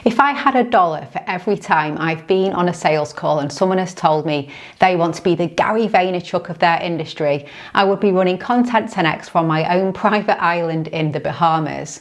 If I had $1 for every time I've been on a sales call and someone has told me they want to be the Gary Vaynerchuk of their industry, I would be running Content 10x from my own private island in the Bahamas.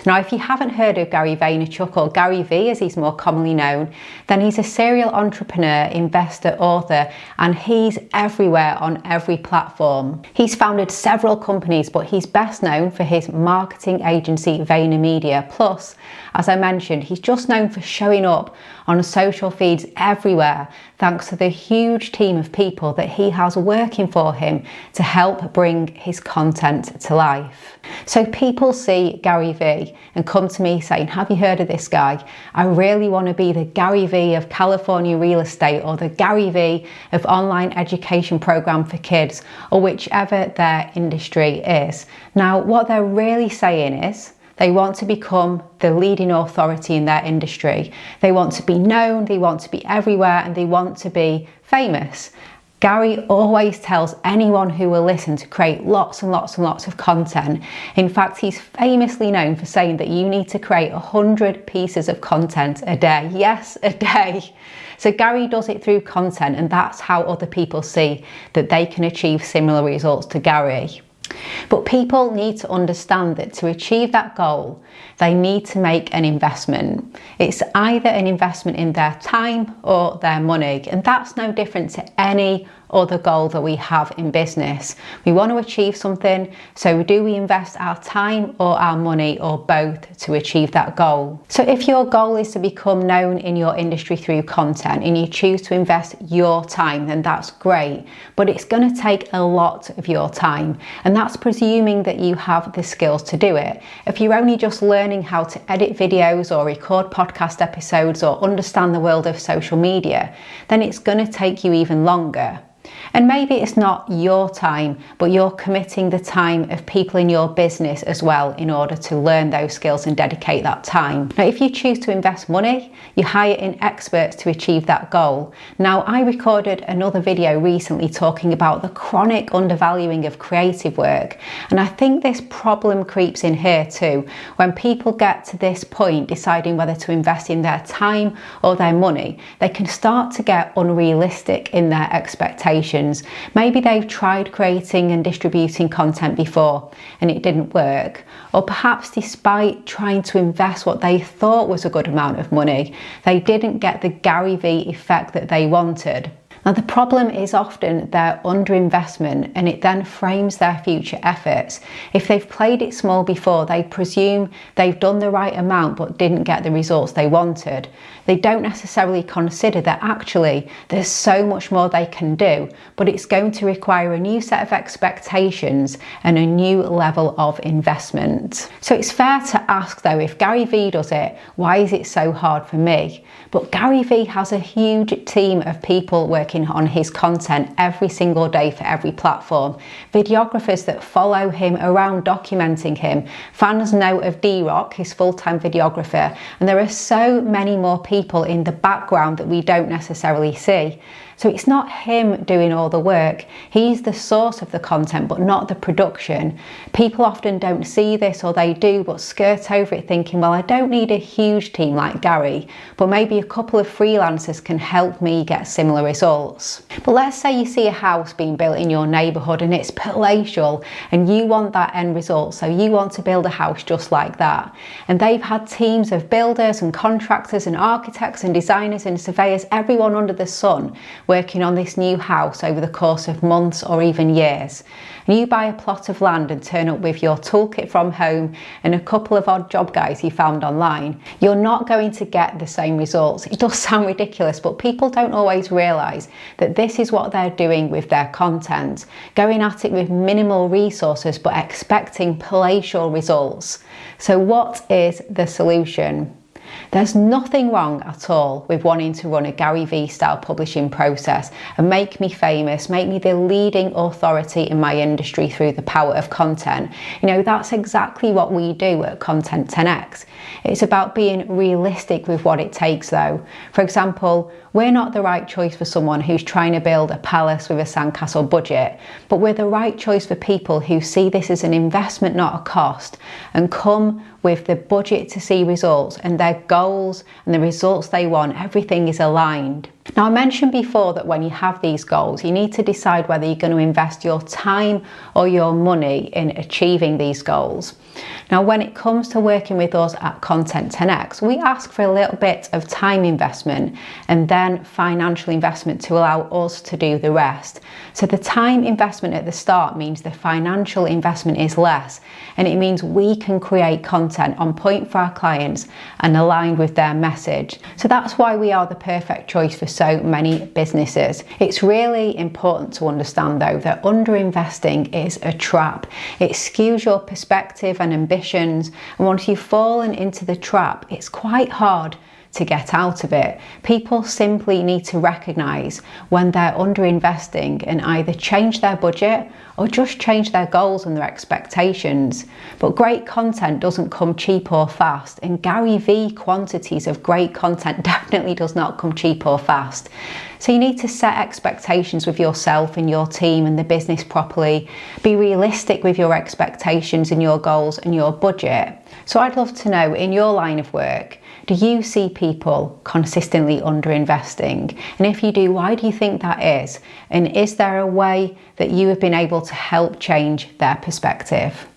Now, if you haven't heard of Gary Vaynerchuk, or Gary V as he's more commonly known, then he's a serial entrepreneur, investor, author, and he's everywhere on every platform. He's founded several companies, but he's best known for his marketing agency VaynerMedia. Plus, as I mentioned, he's just known for showing up on social feeds everywhere, thanks to the huge team of people that he has working for him to help bring his content to life. So people see Gary V and come to me saying, have you heard of this guy? I really want to be the Gary V of California real estate, or the Gary V of online education program for kids, or whichever their industry is. Now, what they're really saying is, they want to become the leading authority in their industry. They want to be known, they want to be everywhere, and they want to be famous. Gary always tells anyone who will listen to create lots and lots and lots of content. In fact, he's famously known for saying that you need to create 100 pieces of content a day. Yes, a day. So Gary does it through content, and that's how other people see that they can achieve similar results to Gary. But people need to understand that to achieve that goal, they need to make an investment. It's either an investment in their time or their money, and that's no different to any other goal that we have in business. We want to achieve something, so do we invest our time or our money, or both, to achieve that goal? So if your goal is to become known in your industry through content and you choose to invest your time, then that's great, but it's going to take a lot of your time, and that's presuming that you have the skills to do it. If you're only just learning how to edit videos or record podcast episodes or understand the world of social media, then it's going to take you even longer. And maybe it's not your time, but you're committing the time of people in your business as well in order to learn those skills and dedicate that time. Now, if you choose to invest money, you hire in experts to achieve that goal. Now, I recorded another video recently talking about the chronic undervaluing of creative work, and I think this problem creeps in here too. When people get to this point deciding whether to invest in their time or their money, they can start to get unrealistic in their expectations. Maybe they've tried creating and distributing content before and it didn't work, or perhaps despite trying to invest what they thought was a good amount of money, they didn't get the Gary V effect that they wanted. Now, the problem is often their underinvestment, and it then frames their future efforts. If they've played it small before, they presume they've done the right amount but didn't get the results they wanted. They don't necessarily consider that actually there's so much more they can do, but it's going to require a new set of expectations and a new level of investment. So it's fair to ask though, if Gary V does it, why is it so hard for me? But Gary V has a huge team of people working on his content every single day for every platform. Videographers that follow him around documenting him. Fans know of D-Rock, his full-time videographer, and there are so many more people in the background that we don't necessarily see. So it's not him doing all the work. He's the source of the content, but not the production. People often don't see this, or they do, but skirt over it thinking, well, I don't need a huge team like Gary, but maybe a couple of freelancers can help me get similar results. But let's say you see a house being built in your neighborhood and it's palatial and you want that end result. So you want to build a house just like that. And they've had teams of builders and contractors and architects and designers and surveyors, everyone under the sun, working on this new house over the course of months or even years. And you buy a plot of land and turn up with your toolkit from home and a couple of odd job guys you found online. You're not going to get the same results. It does sound ridiculous, but people don't always realise that this is what they're doing with their content, going at it with minimal resources but expecting palatial results. So what is the solution? There's nothing wrong at all with wanting to run a Gary V style publishing process and make me famous, make me the leading authority in my industry through the power of content. You know, that's exactly what we do at Content 10x. It's about being realistic with what it takes though. For example, we're not the right choice for someone who's trying to build a palace with a sandcastle budget, but we're the right choice for people who see this as an investment, not a cost, and come with the budget to see results, and their goals and the results they want, everything is aligned. Now, I mentioned before that when you have these goals, you need to decide whether you're going to invest your time or your money in achieving these goals. Now, when it comes to working with us at Content 10x, we ask for a little bit of time investment and then financial investment to allow us to do the rest. So the time investment at the start means the financial investment is less, and it means we can create content on point for our clients and aligned with their message. So that's why we are the perfect choice for so many businesses. It's really important to understand though that underinvesting is a trap. It skews your perspective and ambitions, and once you've fallen into the trap, it's quite hard to get out of it. People simply need to recognize when they're underinvesting and either change their budget or just change their goals and their expectations. But great content doesn't come cheap or fast, and Gary Vee quantities of great content definitely does not come cheap or fast. So you need to set expectations with yourself and your team and the business properly. Be realistic with your expectations and your goals and your budget. So I'd love to know, in your line of work, do you see people consistently underinvesting? And if you do, why do you think that is? And is there a way that you have been able to help change their perspective?